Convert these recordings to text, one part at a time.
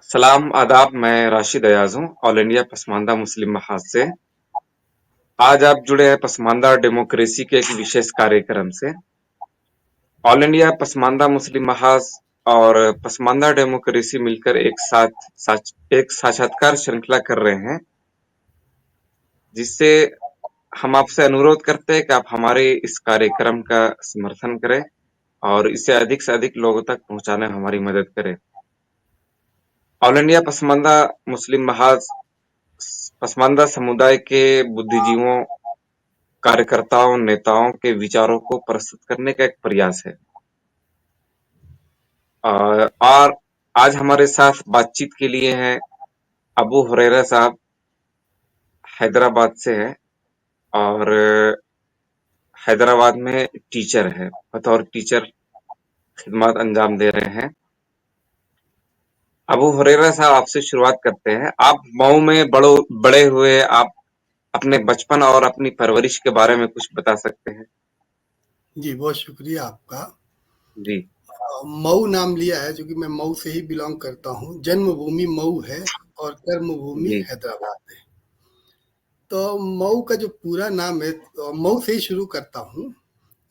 सलाम आदाब। मैं राशिद अयाज हूँ, ऑल इंडिया पसमानदा मुस्लिम महाज से। आज आप जुड़े हैं पसमानदा डेमोक्रेसी के एक विशेष कार्यक्रम से। ऑल इंडिया पसमानदा मुस्लिम महाज और पसमानदा डेमोक्रेसी मिलकर एक साक्षात्कार श्रृंखला कर रहे हैं, जिससे हम आपसे अनुरोध करते हैं कि आप हमारे इस कार्यक्रम का समर्थन करें और इसे अधिक से अधिक लोगों तक पहुंचाने में हमारी मदद करें। ऑल इंडिया पसमानदा मुस्लिम महाज पसमानदा समुदाय के बुद्धिजीवों, कार्यकर्ताओं, नेताओं के विचारों को प्रस्तुत करने का एक प्रयास है। और आज हमारे साथ बातचीत के लिए हैं अबू हुरैरा साहब, हैदराबाद से है और हैदराबाद में टीचर है, बतौर टीचर खिदमत अंजाम दे रहे हैं। अबू हुरैरा साहब, आपसे शुरुआत करते हैं। आप मऊ में बड़े हुए, आप अपने बचपन और अपनी परवरिश के बारे में कुछ बता सकते हैं? जी, बहुत शुक्रिया आपका। जी। मऊ नाम लिया है, जो कि मैं मऊ से ही बिलोंग करता हूँ। जन्मभूमि मऊ है और कर्मभूमि जी। हैदराबाद है। तो मऊ का जो पूरा नाम है, मऊ से ही शुरू करता हूँ,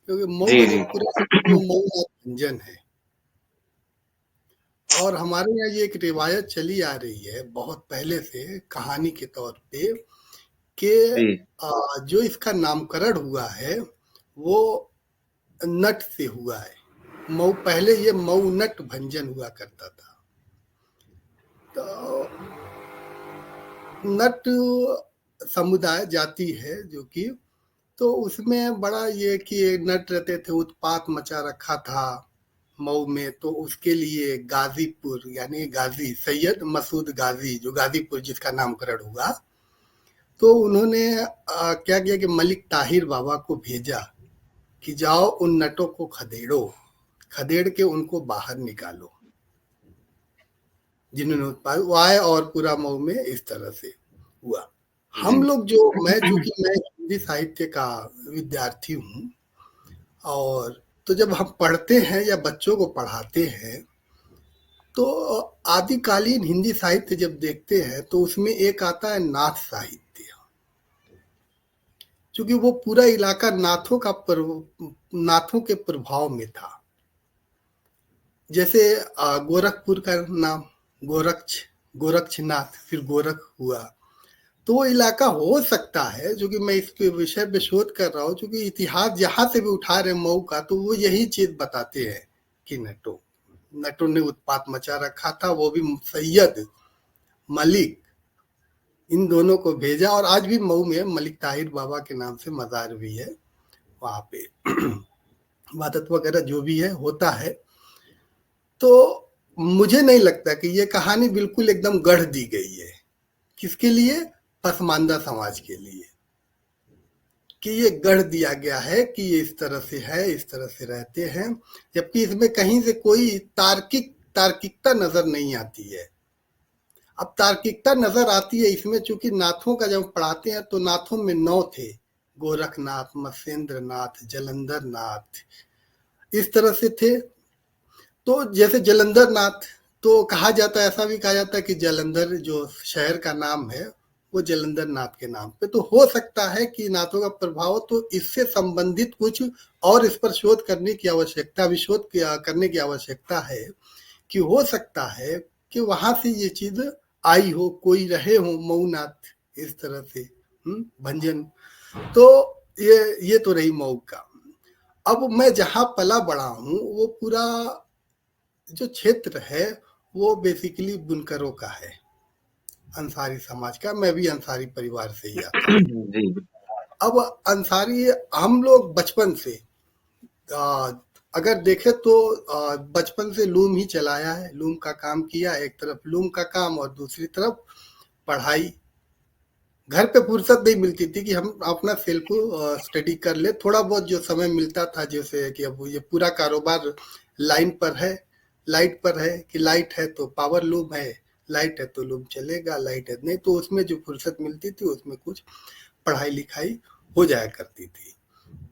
क्योंकि मऊ जी। का जो जी। पूरा नाम है, वो मऊ व्यंजन है। और हमारे यहाँ ये एक रिवायत चली आ रही है बहुत पहले से, कहानी के तौर पे, कि जी। जो इसका नामकरण हुआ है वो नट से हुआ है। मऊ, पहले ये मऊ नट भंजन हुआ करता था। तो नट समुदाय जाति है जो कि, तो उसमें बड़ा ये कि नट रहते थे, उत्पात मचा रखा था मऊ में। तो उसके लिए गाजीपुर, यानी गाजी सैयद मसूद गाजी, जो गाजीपुर जिसका नामकरण हुआ, तो उन्होंने क्या किया कि मलिक ताहिर बाबा को भेजा कि जाओ उन नटों को खदेड़ो, खदेड़ के उनको बाहर निकालो, जिन्होंने उत्पाद वो आए। और पूरा मऊ में इस तरह से हुआ। हम जी। लोग जो, चूंकि मैं हिंदी साहित्य का विद्यार्थी हूँ, और तो जब हम पढ़ते हैं या बच्चों को पढ़ाते हैं, तो आदिकालीन हिंदी साहित्य जब देखते हैं तो उसमें एक आता है नाथ साहित्य। क्योंकि वो पूरा इलाका नाथों के प्रभाव में था। जैसे गोरखपुर का नाम गोरक्षनाथ, फिर गोरख हुआ। तो वो इलाका हो सकता है, जो कि मैं इसके विषय पे शोध कर रहा हूँ, क्योंकि इतिहास जहां से भी उठा रहे मऊ का, तो वो यही चीज बताते हैं कि नटों ने उत्पात मचा रखा था। वो भी सैयद, मलिक, इन दोनों को भेजा। और आज भी मऊ में मलिक ताहिर बाबा के नाम से मजार भी है, वहां पे इबादत वगैरह जो भी है होता है। तो मुझे नहीं लगता कि ये कहानी बिल्कुल एकदम गढ़ दी गई है। किसके लिए? पसमानदा समाज के लिए, कि ये गढ़ दिया गया है कि ये इस तरह से है, इस तरह से रहते हैं। जबकि इसमें कहीं से कोई तार्किकता नजर नहीं आती है। अब तार्किकता नजर आती है इसमें, चूंकि नाथों का जब पढ़ाते हैं तो नाथों में 9 थे, गोरखनाथ, मत्स्येंद्र नाथ, जलंधर नाथ, इस तरह से थे। तो जैसे जलंधर नाथ, तो कहा जाता है, ऐसा भी कहा जाता है कि जलंधर जो शहर का नाम है वो जलंधर नाथ के नाम पे। तो हो सकता है कि नाथों का प्रभाव, तो इससे संबंधित कुछ और इस पर शोध करने की आवश्यकता, करने की आवश्यकता है, कि हो सकता है कि वहां से ये चीज आई हो, कोई रहे हो मऊ नाथ इस तरह से भंजन। तो ये तो रही मऊ का। अब मैं जहाँ पला बड़ा हूँ, वो पूरा जो क्षेत्र है वो बेसिकली बुनकरों का है, अंसारी समाज का। मैं भी अंसारी परिवार से ही आता हूँ। जी। अब अंसारी, हम लोग बचपन से, आ, अगर देखे तो बचपन से लूम ही चलाया है, लूम का काम किया। एक तरफ लूम का काम और दूसरी तरफ पढ़ाई। घर पे फुर्सत नहीं मिलती थी कि हम अपना सेल्फ स्टडी कर ले। थोड़ा बहुत जो समय मिलता था, जैसे कि अब ये पूरा कारोबार लाइन पर है, लाइट पर है, कि लाइट है तो पावर लूम है, लाइट है तो लूम चलेगा, लाइट है नहीं, तो उसमें जो फुर्सत मिलती थी उसमें कुछ पढ़ाई लिखाई हो जाया करती थी।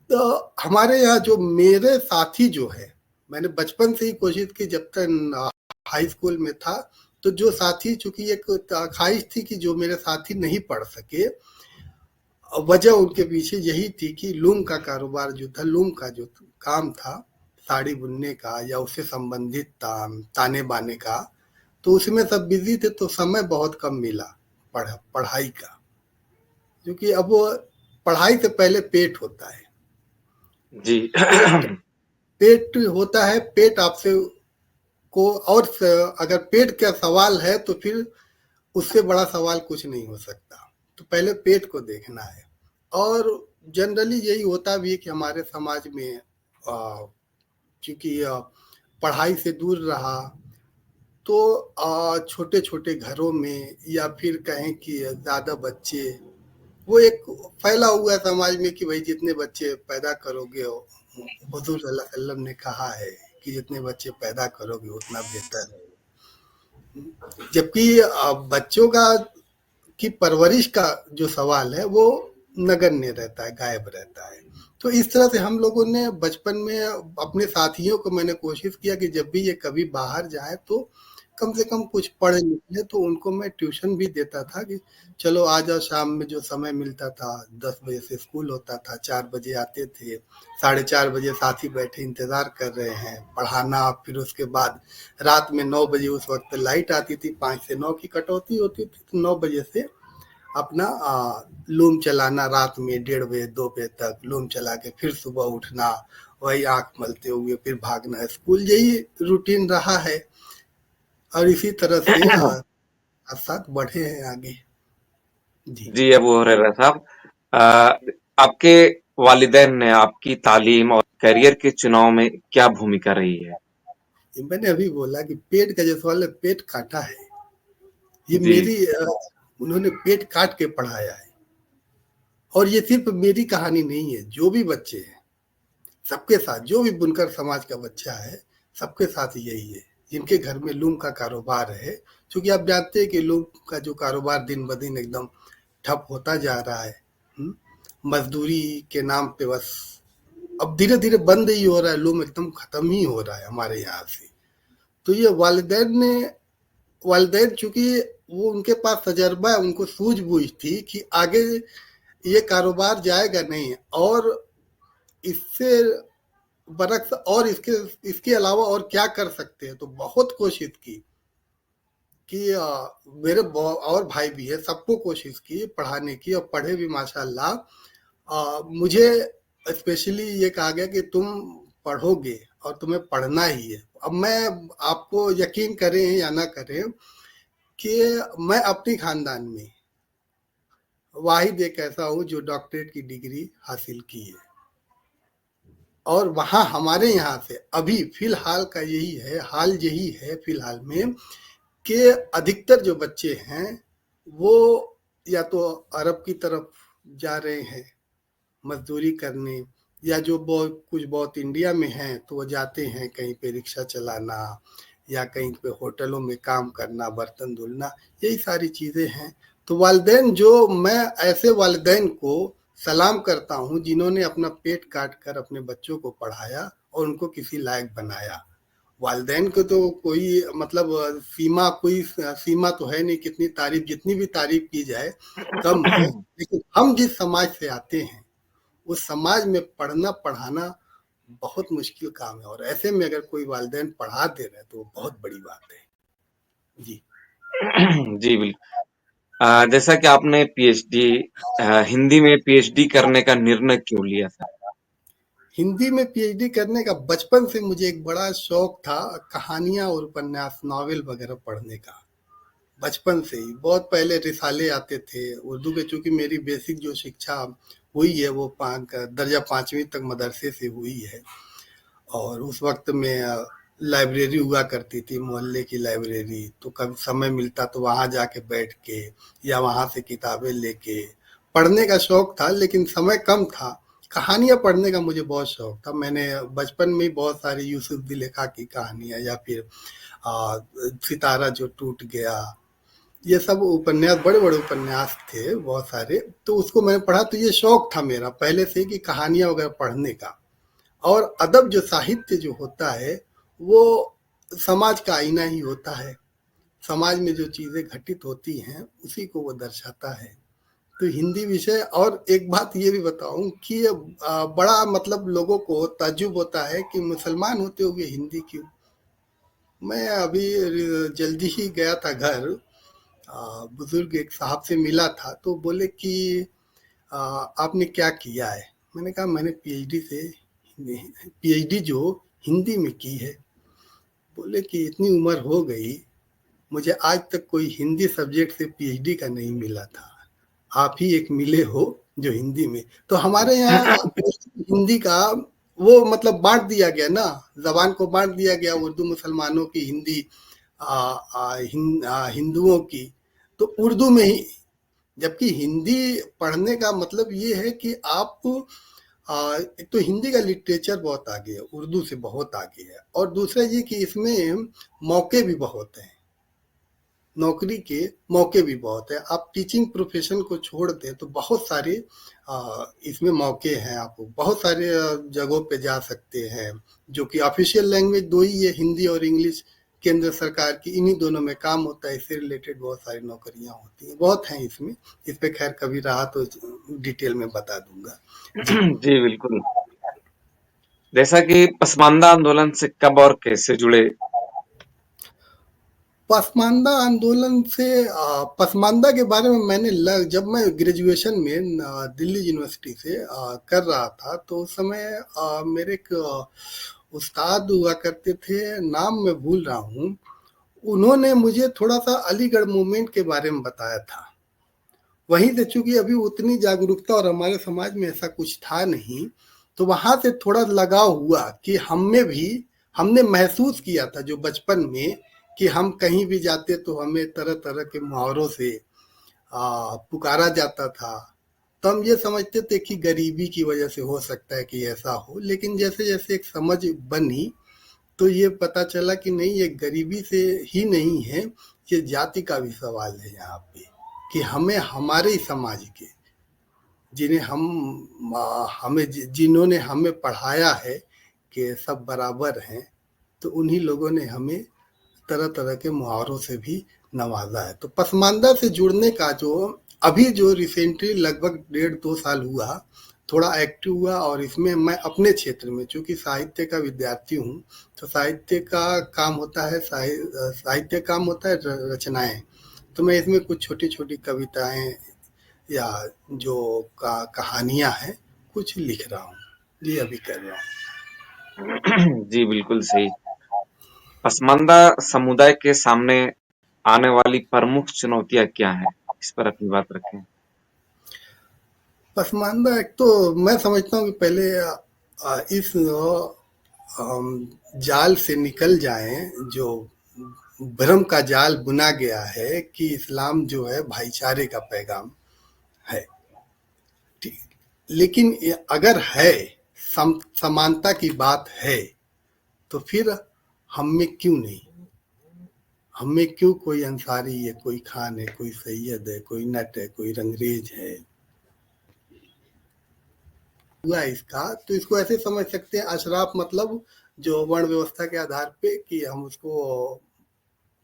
तो हमारे यहाँ जो मेरे साथी जो है, मैंने बचपन से ही कोशिश की, जब तक हाई स्कूल में था तो जो साथी, चूंकि एक ख्वाहिश थी कि जो मेरे साथी नहीं पढ़ सके, वजह उनके पीछे यही थी कि लूम का कारोबार जो था, लूम का जो काम था, साड़ी बुनने का या उससे संबंधित ताने बाने का, तो उसमें सब बिजी थे, तो समय बहुत कम मिला पढ़ाई का, क्योंकि अब वो पढ़ाई से पहले पेट होता है। जी। पेट पेट होता है, पेट आपसे को, और अगर पेट का सवाल है तो फिर उससे बड़ा सवाल कुछ नहीं हो सकता। तो पहले पेट को देखना है। और जनरली यही होता भी है कि हमारे समाज में चूंकि पढ़ाई से दूर रहा, तो छोटे छोटे घरों में, या फिर कहें कि ज़्यादा बच्चे, वो एक फैला हुआ है समाज में कि भाई जितने बच्चे पैदा करोगे, हुजूर सल्लल्लाहु अलैहि वसल्लम ने कहा है कि जितने बच्चे पैदा करोगे उतना बेहतर है। जबकि बच्चों का की परवरिश का जो सवाल है वो नगण्य रहता है, गायब रहता है। तो इस तरह से हम लोगों ने बचपन में अपने साथियों को, मैंने कोशिश किया कि जब भी ये कभी बाहर जाए तो कम से कम कुछ पढ़ निकले, तो उनको मैं ट्यूशन भी देता था कि चलो आ जाओ, शाम में जो समय मिलता था, 10 बजे से स्कूल होता था, 4 बजे आते थे, 4:30 बजे साथी बैठे इंतजार कर रहे हैं पढ़ाना। फिर उसके बाद रात में 9 बजे, उस वक्त लाइट आती थी, 5 से 9 की कटौती होती थी, तो 9 बजे से अपना लूम चलाना, रात में 1:30 बजे 2 बजे तक लूम चला के फिर सुबह उठना, वही आंख मलते हुए फिर भागना स्कूल, यही रूटीन रहा है। और इसी तरह से साथ साथ बढ़े हैं आगे। जी। जी, अबू हुरैरा साहब, आपके वालिदैन ने आपकी तालीम और करियर के चुनाव में क्या भूमिका रही है? मैंने अभी बोला कि पेट का जो सवाल है, पेट काटा है, ये जी। मेरी उन्होंने पेट काट के पढ़ाया है। और ये सिर्फ मेरी कहानी नहीं है, जो भी बच्चे हैं सबके साथ, जो भी बुनकर समाज का बच्चा है सबके साथ यही है, जिनके घर में लूम का कारोबार है। क्योंकि आप जानते हैं कि लूम का जो कारोबार दिन ब दिन एकदम ठप होता जा रहा है। मजदूरी के नाम पे बस अब धीरे धीरे बंद ही हो रहा है, लूम एकदम खत्म ही हो रहा है हमारे यहाँ से। तो ये वालिदैन चूंकि वो, उनके पास तजर्बा है, उनको सूझबूझ थी कि आगे ये कारोबार जाएगा नहीं, और इससे बरक्स और इसके अलावा और क्या कर सकते हैं। तो बहुत कोशिश की कि मेरे और भाई भी है, सबको कोशिश की पढ़ाने की, और पढ़े भी माशाल्लाह। मुझे स्पेशली ये कहा गया कि तुम पढ़ोगे और तुम्हें पढ़ना ही है। अब मैं, आपको यकीन करें या ना करें, कि मैं अपनी खानदान में वाहिद एक ऐसा हूँ जो डॉक्टरेट की डिग्री हासिल की है। और वहाँ हमारे यहाँ से अभी फिलहाल का यही है, हाल यही है फिलहाल में, कि अधिकतर जो बच्चे हैं वो या तो अरब की तरफ जा रहे हैं मजदूरी करने, या जो बहुत इंडिया में हैं तो वो जाते हैं कहीं पे रिक्शा चलाना, या कहीं पे होटलों में काम करना, बर्तन धुलना, यही सारी चीज़ें हैं। तो वालिदैन, जो मैं ऐसे वालिदैन को सलाम करता हूँ जिन्होंने अपना पेट काट कर अपने बच्चों को पढ़ाया और उनको किसी लायक बनाया। वालिदैन को तो कोई मतलब कोई सीमा तो है नहीं, कितनी तारीफ, जितनी भी तारीफ की जाए कम है। लेकिन हम जिस समाज से आते हैं उस समाज में पढ़ना पढ़ाना बहुत मुश्किल काम है, और ऐसे में अगर कोई वालिदैन पढ़ा दे रहे तो वो बहुत बड़ी बात है। जी। जी, बिल्कुल। जैसा कि आपने पीएचडी, हिंदी में पीएचडी करने का निर्णय क्यों लिया था? हिंदी में पीएचडी करने का बचपन से मुझे एक बड़ा शौक था, कहानियां और उपन्यास, नॉवेल वगैरह पढ़ने का। बचपन से ही बहुत पहले रिसाले आते थे उर्दू के, चूंकि मेरी बेसिक जो शिक्षा हुई है वो दर्जा 5वीं तक मदरसे से हुई है। और उस वक्त में लाइब्रेरी हुआ करती थी, मोहल्ले की लाइब्रेरी, तो कभी समय मिलता तो वहाँ जाके बैठ के या वहाँ से किताबें लेके पढ़ने का शौक था, लेकिन समय कम था। कहानियाँ पढ़ने का मुझे बहुत शौक था। मैंने बचपन में बहुत सारी यूसुफ दिलेखा की कहानियाँ, या फिर सितारा जो टूट गया, ये सब उपन्यास, बड़े बड़े उपन्यास थे बहुत सारे, तो उसको मैंने पढ़ा। तो ये शौक था मेरा पहले से कि कहानियाँ वगैरह पढ़ने का। और अदब जो साहित्य जो होता है वो समाज का आईना ही होता है। समाज में जो चीजें घटित होती हैं उसी को वो दर्शाता है। तो हिंदी विषय, और एक बात ये भी बताऊं कि बड़ा मतलब लोगों को ताज्जुब होता है कि मुसलमान होते हुए हिंदी क्यों। मैं अभी जल्दी ही गया था घर, बुजुर्ग एक साहब से मिला था, तो बोले कि आपने क्या किया है। मैंने कहा मैंने पीएचडी जो हिंदी में की है। बोले कि इतनी उम्र हो गई, मुझे आज तक कोई हिंदी सब्जेक्ट से पीएचडी का नहीं मिला था, आप ही एक मिले हो जो हिंदी में। तो हमारे यहाँ हिंदी का वो मतलब बांट दिया गया ना, जबान को बांट दिया गया, उर्दू मुसलमानों की, हिंदी हिंदुओं की, तो उर्दू में ही। जबकि हिंदी पढ़ने का मतलब ये है कि आप एक तो हिंदी का लिटरेचर बहुत आगे है, उर्दू से बहुत आगे है, और दूसरा ये कि इसमें मौके भी बहुत हैं, नौकरी के मौके भी बहुत है। आप टीचिंग प्रोफेशन को छोड़ दें तो बहुत सारे इसमें मौके हैं, आप बहुत सारे जगहों पे जा सकते हैं, जो कि ऑफिशियल लैंग्वेज दो ही है, हिंदी और इंग्लिश, केंद्र सरकार की, इन्हीं दोनों में काम होता है। इससे रिलेटेड बहुत सारी नौकरियां होती हैं, बहुत हैं इसमें। इस पे खैर कभी रहा तो डिटेल में बता दूंगा जी। जी बिल्कुल। जैसा कि पसमानदा आंदोलन से कब और कैसे जुड़े? पसमानदा आंदोलन से पसमानदा के बारे में मैंने जब मैं ग्रेजुएशन में दिल्ली यूनिवर्सिटी से कर रहा था, तो उस समय मेरे एक उस्ताद हुआ करते थे, नाम मैं भूल रहा हूँ, उन्होंने मुझे थोड़ा सा अलीगढ़ मूवमेंट के बारे में बताया था। वहीं से चूंकि अभी उतनी जागरूकता और हमारे समाज में ऐसा कुछ था नहीं, तो वहां से थोड़ा लगाव हुआ कि हमने महसूस किया था जो बचपन में, कि हम कहीं भी जाते तो हमें तरह तरह के मुहावरों से पुकारा जाता था। तो हम ये समझते थे कि गरीबी की वजह से हो सकता है कि ऐसा हो, लेकिन जैसे जैसे एक समझ बनी तो ये पता चला कि नहीं, ये गरीबी से ही नहीं है, ये जाति का भी सवाल है यहाँ पे, कि हमें हमारे ही समाज के, जिन्हें जिन्होंने हमें पढ़ाया है कि सब बराबर हैं, तो उन्हीं लोगों ने हमें तरह तरह के मुहावरों से भी नवाजा है। तो पसमानदा से जुड़ने का जो अभी जो रिसेंटली लगभग 1.5-2 साल हुआ, थोड़ा एक्टिव हुआ, और इसमें मैं अपने क्षेत्र में, चूंकि साहित्य का विद्यार्थी हूँ, तो साहित्य का काम होता है, साहित्य काम होता है रचनाएं, तो मैं इसमें कुछ छोटी छोटी कविताएं या जो कहानियां हैं कुछ लिख रहा हूँ, ये अभी कर रहा हूँ। जी बिल्कुल सही। पसमानदा समुदाय के सामने आने वाली प्रमुख चुनौतियां क्या हैं? इस पर अपनी बात रखें। पसमानदा एक तो मैं समझता हूँ कि पहले इस जाल से निकल जाएं, जो भ्रम का जाल बुना गया है कि इस्लाम जो है भाईचारे का पैगाम है। ठीक, लेकिन अगर है, समानता की बात है, तो फिर हम में क्यों नहीं, हम में क्यों कोई अंसारी है, कोई खान है, कोई सैयद है, कोई नट है, कोई रंगरेज है। हुआ इसका, तो इसको ऐसे समझ सकते हैं, अशराफ मतलब जो वर्ण व्यवस्था के आधार पे, कि हम उसको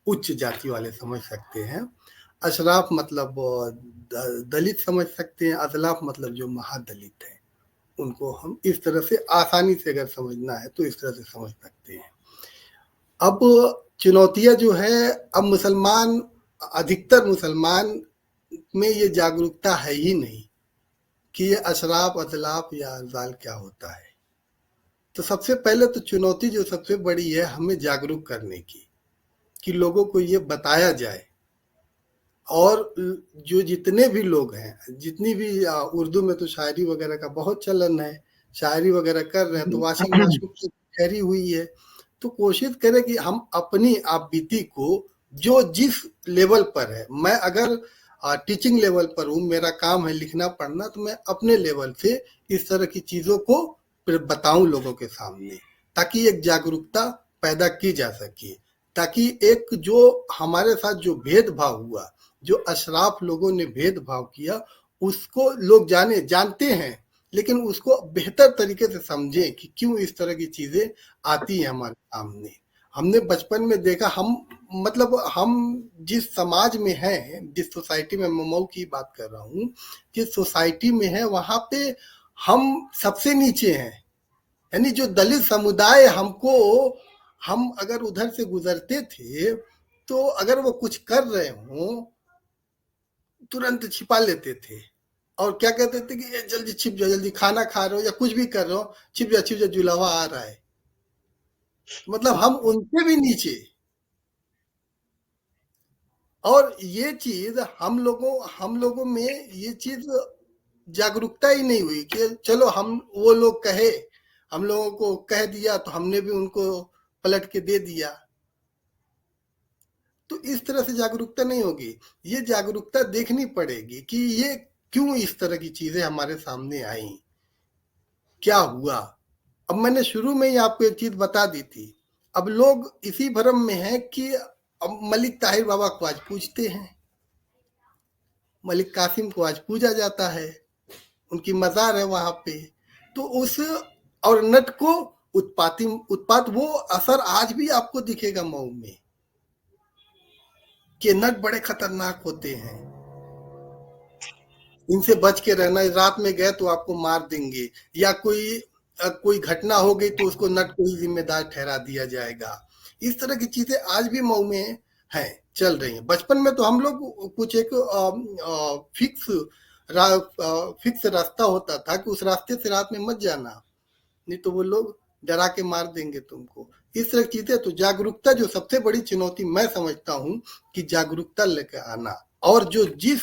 उच्च जाति वाले समझ सकते हैं। अशराफ मतलब दलित समझ सकते हैं, अजलाफ मतलब जो महादलित है, उनको हम इस तरह से आसानी से अगर समझना है तो इस तरह से समझ सकते हैं। अब चुनौतियां जो है, अब मुसलमान, अधिकतर मुसलमान में ये जागरूकता है ही नहीं कि ये अशराफ, अजलाफ या अजाल क्या होता है। तो सबसे पहले तो चुनौती जो सबसे बड़ी है, हमें जागरूक करने की, कि लोगों को ये बताया जाए। और जो जितने भी लोग हैं, जितनी भी उर्दू में तो शायरी वगैरह का बहुत चलन है, शायरी वगैरह कर रहे हैं, तो वाशिंग माशूक की ठहरी हुई है। तो कोशिश करें कि हम अपनी आप बीती को, जो जिस लेवल पर है, मैं अगर टीचिंग लेवल पर हूँ, मेरा काम है लिखना पढ़ना, तो मैं अपने लेवल से इस तरह की चीजों को बताऊं लोगों के सामने, ताकि एक जागरूकता पैदा की जा सके, ताकि एक जो हमारे साथ जो भेदभाव हुआ, जो अशराफ लोगों ने भेदभाव किया, उसको लोग जानते हैं, लेकिन उसको बेहतर तरीके से समझें कि क्यों इस तरह की चीजें आती हैं हमारे सामने। हमने बचपन में देखा, हम जिस समाज में हैं, जिस सोसाइटी में, मैं मऊ की बात कर रहा हूँ, जिस सोसाइटी में है वहां पे हम सबसे नीचे हैं। यानी जो दलित समुदाय हम अगर उधर से गुजरते थे तो अगर वो कुछ कर रहे हों तुरंत छिपा लेते थे और क्या कहते थे कि ये जल्दी छिप जाओ, जल्दी खाना खा रहे हो या कुछ भी कर रहे हो, छिप जा, जुलावा आ रहा है। मतलब हम उनसे भी नीचे। और ये चीज हम लोगों में ये चीज जागरूकता ही नहीं हुई कि चलो हम, वो लोग कहे, हम लोगों को कह दिया तो हमने भी उनको पलट के दे दिया। तो इस तरह से जागरूकता नहीं होगी। ये जागरूकता देखनी पड़ेगी कि ये क्यों इस तरह की चीजें हमारे सामने आई, क्या हुआ। अब मैंने शुरू में ही आपको एक चीज बता दी थी। अब लोग इसी भ्रम में हैं कि अब मलिक ताहिर बाबा को आज पूजते हैं, मलिक कासिम को आज पूजा जाता है, उनकी मजार है वहां पे। तो उस और नट को उत्पात वो असर आज भी आपको दिखेगा मऊ में कि नट बड़े खतरनाक होते हैं, इनसे बच के रहना, रात में गए तो आपको मार देंगे, या कोई घटना हो गई तो उसको नट को ही जिम्मेदार ठहरा दिया जाएगा। इस तरह की चीजें आज भी मऊ में हैं, चल रही हैं। बचपन में तो हम लोग कुछ एक फिक्स रास्ता होता था कि उस रास्ते से रात में मत जाना, नहीं तो वो लोग डरा के मार देंगे तुमको। इस तरह की चीजें। तो जागरूकता जो सबसे बड़ी चुनौती मैं समझता हूँ कि जागरूकता लेकर आना, और जो जिस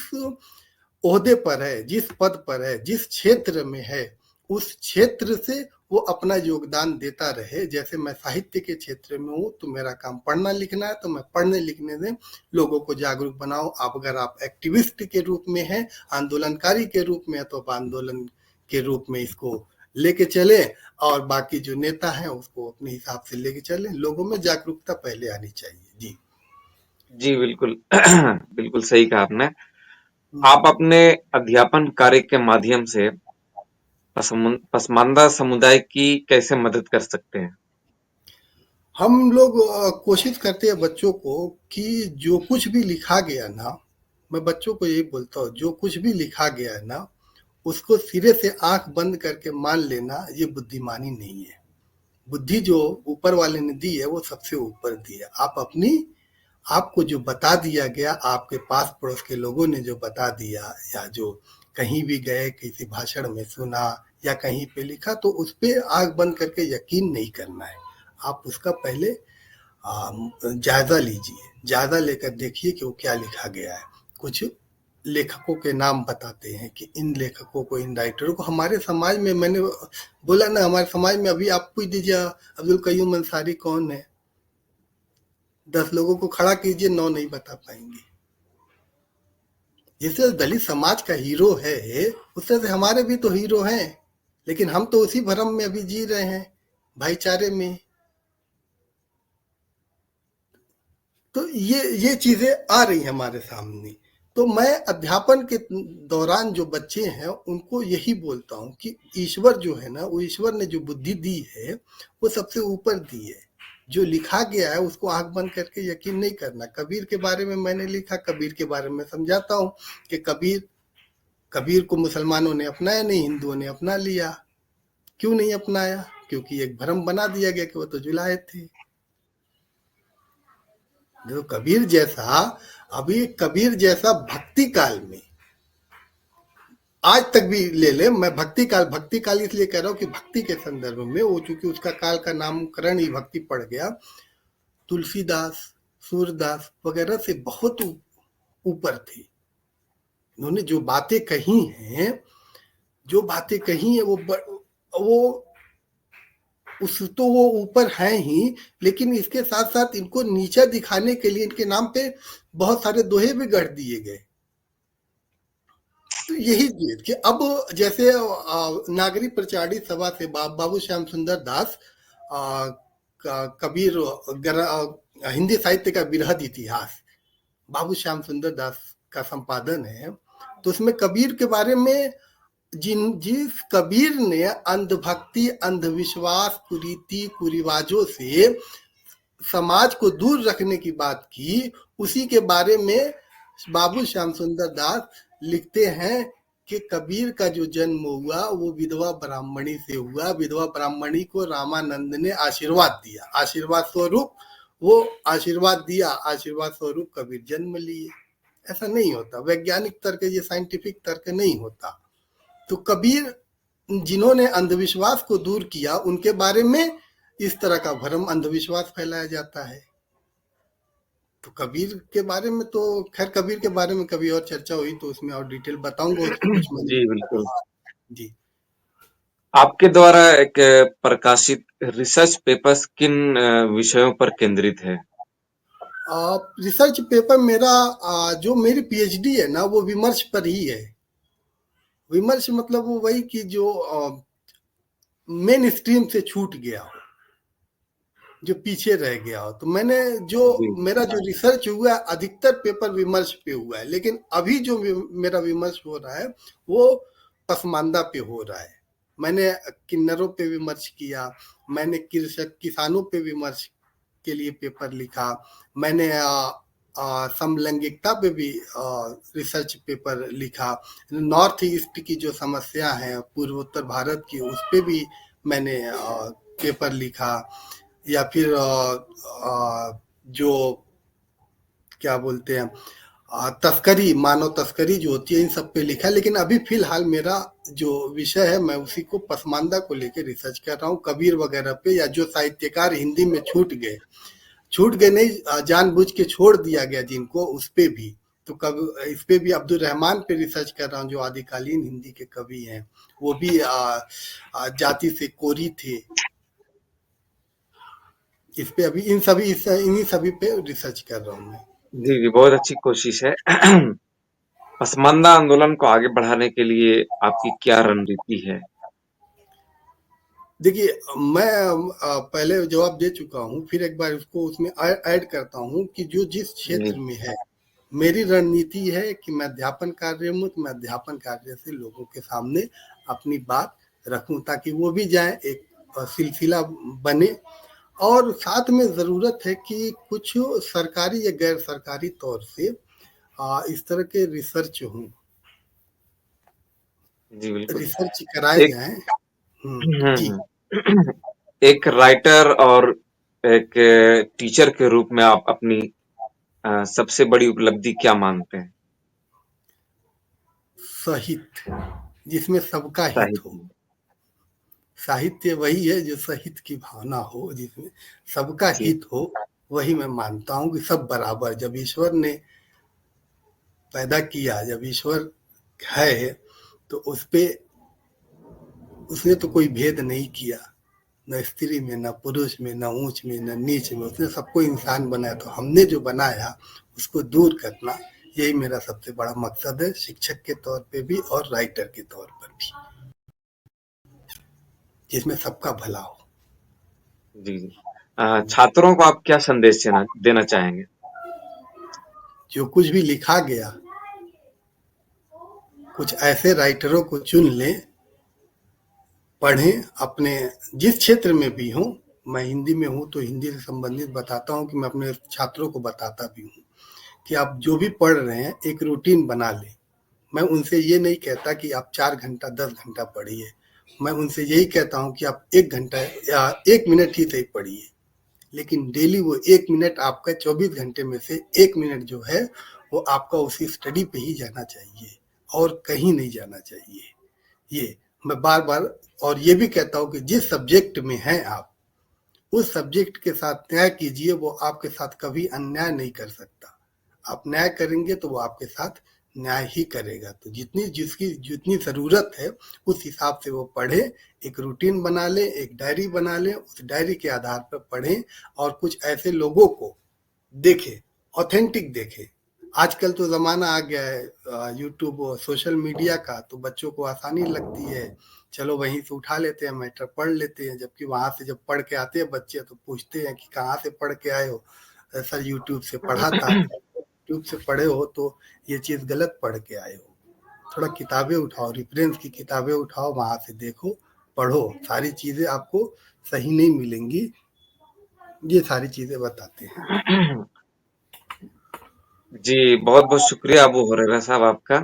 ओहदे पर है, जिस पद पर है, जिस क्षेत्र में है, उस क्षेत्र से वो अपना योगदान देता रहे। जैसे मैं साहित्य के क्षेत्र में हूँ तो मेरा काम पढ़ना लिखना है, तो मैं पढ़ने लिखने से लोगों को जागरूक बनाओ। आप अगर आप एक्टिविस्ट के रूप में हैं, आंदोलनकारी के रूप में है, तो आप आंदोलन के रूप में इसको लेके चले, और बाकी जो नेता हैं उसको अपने हिसाब से लेके चले। लोगों में जागरूकता पहले आनी चाहिए। जी जी, बिल्कुल। बिल्कुल सही कहा आपने। आप अपने अध्यापन कार्य के माध्यम से पसमानदा समुदाय की कैसे मदद कर सकते हैं? हम लोग कोशिश करते हैं बच्चों को कि जो कुछ भी लिखा गया ना, मैं बच्चों को यही बोलता हूँ, जो कुछ भी लिखा गया है ना, उसको सिरे से आंख बंद करके मान लेना, ये बुद्धिमानी नहीं है। बुद्धि जो ऊपर वाले ने दी है वो सबसे ऊपर दी है। आपको जो बता दिया गया, आपके पास पड़ोस के लोगों ने जो बता दिया, या जो कहीं भी गए किसी भाषण में सुना या कहीं पे लिखा, तो उस पर आंख बंद करके यकीन नहीं करना है। आप उसका पहले जायजा लीजिए, जायजा लेकर देखिए कि वो क्या लिखा गया है। कुछ लेखकों के नाम बताते हैं कि इन लेखकों को, इन राइटरों को हमारे समाज में, मैंने बोला ना, हमारे समाज में अभी आप पूछ दीजिए अब्दुल कयूम अंसारी कौन है, 10 लोगों को खड़ा कीजिए, 9 नहीं बता पाएंगे। जिससे दलित समाज का हीरो है, उस तरह से हमारे भी तो हीरो हैं, लेकिन हम तो उसी भ्रम में अभी जी रहे हैं, भाईचारे में। तो ये चीजें आ रही हैं हमारे सामने। तो मैं अध्यापन के दौरान जो बच्चे हैं उनको यही बोलता हूँ कि ईश्वर जो है ना, वो ईश्वर ने जो बुद्धि दी है वो सबसे ऊपर दी है। जो लिखा गया है उसको आंख बंद करके यकीन नहीं करना। कबीर के बारे में मैंने लिखा, कबीर के बारे में समझाता हूँ कि कबीर को मुसलमानों ने अपनाया नहीं, हिंदुओं ने अपना लिया। क्यों नहीं अपनाया? क्योंकि एक भ्रम बना दिया गया कि वो तो जुलाहे थे। जो कबीर जैसा भक्ति काल में, आज तक भी ले ले, मैं भक्ति काल इसलिए कह रहा हूँ कि भक्ति के संदर्भ में वो, चूंकि उसका काल का नामकरण ही भक्ति पड़ गया, तुलसीदास, सूरदास वगैरह से बहुत ऊपर थे। उन्होंने जो बातें कही हैं, वो तो वो ऊपर हैं ही, लेकिन इसके साथ साथ इनको नीचा दिखाने के लिए इनके नाम पे बहुत सारे दोहे भी गढ़ दिए गए। तो यही चीज कि अब जैसे नागरी प्रचारी सभा से बाबू श्याम सुंदर दास कबीर हिंदी साहित्य का बृहद इतिहास बाबू श्याम सुंदर दास का संपादन है। तो उसमें कबीर के बारे में, जिस कबीर ने अंधभक्ति, अंधविश्वास, कुरीति, कुरिवाजों से समाज को दूर रखने की बात की, उसी के बारे में बाबू श्याम सुंदर दास लिखते हैं कि कबीर का जो जन्म हुआ वो विधवा ब्राह्मणी से हुआ। विधवा ब्राह्मणी को रामानंद ने आशीर्वाद दिया, आशीर्वाद स्वरूप वो आशीर्वाद दिया, आशीर्वाद स्वरूप कबीर जन्म लिए। ऐसा नहीं होता, वैज्ञानिक तर्क, ये साइंटिफिक तर्क नहीं होता। तो कबीर जिन्होंने अंधविश्वास को दूर किया, उनके बारे में इस तरह का भ्रम, अंधविश्वास फैलाया जाता है। तो कबीर के बारे में तो खैर, कबीर के बारे में कभी और चर्चा हुई तो उसमें और डिटेल बताऊंगा, उसमें कुछ मैंने। जी बिल्कुल। जी, आपके द्वारा एक प्रकाशित रिसर्च पेपर्स किन विषयों पर केंद्रित है? रिसर्च पेपर मेरा जो मेरी पीएचडी है ना, वो विमर्श पर ही है। विमर्श मतलब वो वही कि जो मेन स्ट्रीम से छूट गया हो, जो पीछे रह गया हो। तो मैंने जो जी मेरा जो रिसर्च हुआ है, अधिकतर पेपर विमर्श पे हुआ है, लेकिन अभी जो मेरा विमर्श हो रहा है वो पसमानदा पे हो रहा है। मैंने किन्नरों पे विमर्श किया, मैंने कृषक किसानों पे विमर्श के लिए पेपर लिखा, मैंने समलैंगिकता पे भी रिसर्च पेपर लिखा, नॉर्थ ईस्ट की जो समस्या है पूर्वोत्तर भारत की, उस पे भी मैंने पेपर लिखा। या फिर जो क्या बोलते हैं, तस्करी, मानव तस्करी जो होती है, इन सब पे लिखा। लेकिन अभी फिलहाल मेरा जो विषय है, मैं उसी को पसमानदा को लेकर रिसर्च कर रहा हूँ, कबीर वगैरह पे, या जो साहित्यकार हिंदी में छूट गए नहीं, जानबूझ के छोड़ दिया गया जिनको, उस पे भी। तो कब इस पे भी अब्दुल रहमान पे रिसर्च कर रहा हूँ, जो आदिकालीन हिंदी के कवि हैं, वो भी जाति से कोरी थे। इस पे अभी इन्हीं सभी पे रिसर्च कर रहा हूँ मैं। जी जी, बहुत अच्छी कोशिश है। पसमानदा आंदोलन को आगे बढ़ाने के लिए आपकी क्या रणनीति है? देखिए, मैं पहले जवाब दे चुका हूँ, फिर एक बार उसको उसमें ऐड करता हूँ कि जो जिस जी क्षेत्र में है, मेरी रणनीति है कि मैं अध्यापन कार्य में, तो मैं अध्यापन कार्य से लोगों के सामने अपनी बात रखूं, ताकि वो भी जाए, एक सिलसिला बने। और साथ में ज़रूरत है कि कुछ सरकारी या गैर सरकारी तौर से इस तरह के रिसर्च हों, जी बिल्कुल। रिसर्च कराए एक जाएं। जी। हम्म। एक राइटर और एक टीचर के रूप में आप अपनी सबसे बड़ी उपलब्धि क्या मानते हैं? साहित्य, जिसमें सबका हित हो। साहित्य। साहित्य वही है जो सहित की भावना हो, जिसमें सबका जी हित हो। वही मैं मानता हूँ कि सब बराबर, जब ईश्वर ने पैदा किया, जब ईश्वर है, तो उस पे उसने तो कोई भेद नहीं किया, न स्त्री में, न पुरुष में, न ऊंच में, न नीच में। उसने सबको इंसान बनाया, तो हमने जो बनाया उसको दूर करना, यही मेरा सबसे बड़ा मकसद है, शिक्षक के तौर पे भी और राइटर के तौर पर भी, जिसमें सबका भला हो। जी जी। छात्रों को आप क्या संदेश देना चाहेंगे? जो कुछ भी लिखा गया, कुछ ऐसे राइटरों को चुन लें, पढ़ें, अपने जिस क्षेत्र में भी हूँ। मैं हिंदी में हूँ तो हिंदी से संबंधित बताता हूँ, कि मैं अपने छात्रों को बताता भी हूँ कि आप जो भी पढ़ रहे हैं एक रूटीन बना लें। मैं उनसे ये नहीं कहता कि आप 4 घंटा 10 घंटा पढ़िए, मैं उनसे यही कहता हूँ कि आप 1 घंटा या 1 मिनट ही सही पढ़िए, लेकिन डेली वो 1 मिनट आपका 24 घंटे में से 1 मिनट जो है वो आपका उसी स्टडी पे ही जाना चाहिए, और कहीं नहीं जाना चाहिए। ये मैं बार-बार और ये भी कहता हूँ कि जिस सब्जेक्ट में हैं आप, उस सब्जेक्ट के साथ न्याय कीजिए, वो आपके साथ कभी अन्याय नहीं कर सकता। आप न्याय करेंगे तो वो आपके साथ न्याय ही करेगा। तो जिसकी जितनी ज़रूरत है उस हिसाब से वो पढ़े, एक रूटीन बना लें, एक डायरी बना लें, उस डायरी के आधार पर पढ़ें, और कुछ ऐसे लोगों को देखें, ऑथेंटिक देखें। आजकल तो ज़माना आ गया है यूट्यूब और सोशल मीडिया का, तो बच्चों को आसानी लगती है, चलो वहीं से उठा लेते हैं, मैटर पढ़ लेते हैं। जबकि वहाँ से जब पढ़ के आते हैं बच्चे, तो पूछते हैं कि कहाँ से पढ़ के आए हो? सर यूट्यूब से पढ़ा था। यूट्यूब से पढ़े हो तो ये चीज़ गलत पढ़ के आए हो। थोड़ा किताबें उठाओ, रेफरेंस की किताबें उठाओ, वहाँ से देखो, पढ़ो। सारी चीज़ें आपको सही नहीं मिलेंगी, ये सारी चीजें बताते हैं। जी, बहुत-बहुत शुक्रिया अबू हुरैरा साहब आपका।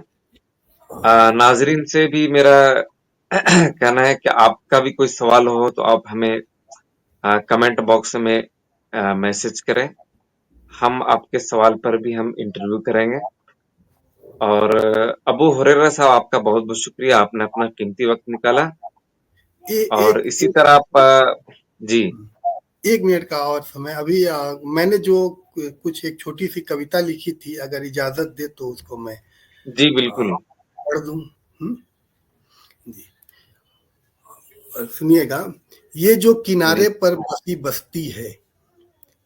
नाज़रीन से भी मेरा कहना है कि आपका भी कोई सवाल हो तो आप हमें कमेंट बॉक्स में मैसेज करें। हम आपके सवाल पर भी हम इंटरव्यू करेंगे। और अबू हुरैरा साहब आपका बहुत-बहुत शुक्रिया, आपने अपना कीमती वक़्त निकाला ए, और एक इसी तरह आप जी, 1 मिनट का और समय अभी मैंने जो कुछ एक छोटी सी कविता लिखी थी, अगर इजाजत दे तो उसको मैं जी अ, बिल्कुल। पढ़ दूं। जी, और सुनिएगा। ये जो जी, किनारे पर बसी बस्ती है,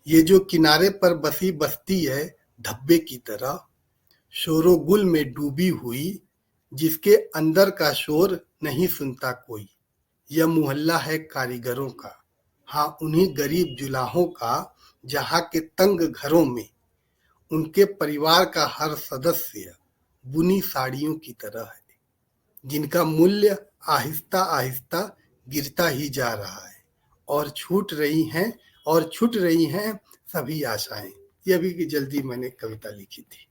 ये जो किनारे पर बसी बस्ती है, धब्बे की तरह शोरोगुल में डूबी हुई, जिसके अंदर का शोर नहीं सुनता कोई। यह मोहल्ला है कारीगरों का, हाँ उन्हीं गरीब जुलाहों का, जहाँ के तंग घरों में उनके परिवार का हर सदस्य बुनी साड़ियों की तरह है, जिनका मूल्य आहिस्ता आहिस्ता गिरता ही जा रहा है, और छूट रही हैं सभी आशाएं। ये अभी जल्दी मैंने कविता लिखी थी।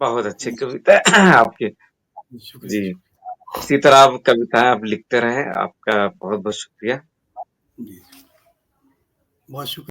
बहुत अच्छी कविता है आपकी। शुक्रिया, जी, शुक्रिया। इसी तरह आप कविताएँ आप लिखते रहें। आपका बहुत-बहुत शुक्रिया। जी, बहुत शुक्रिया।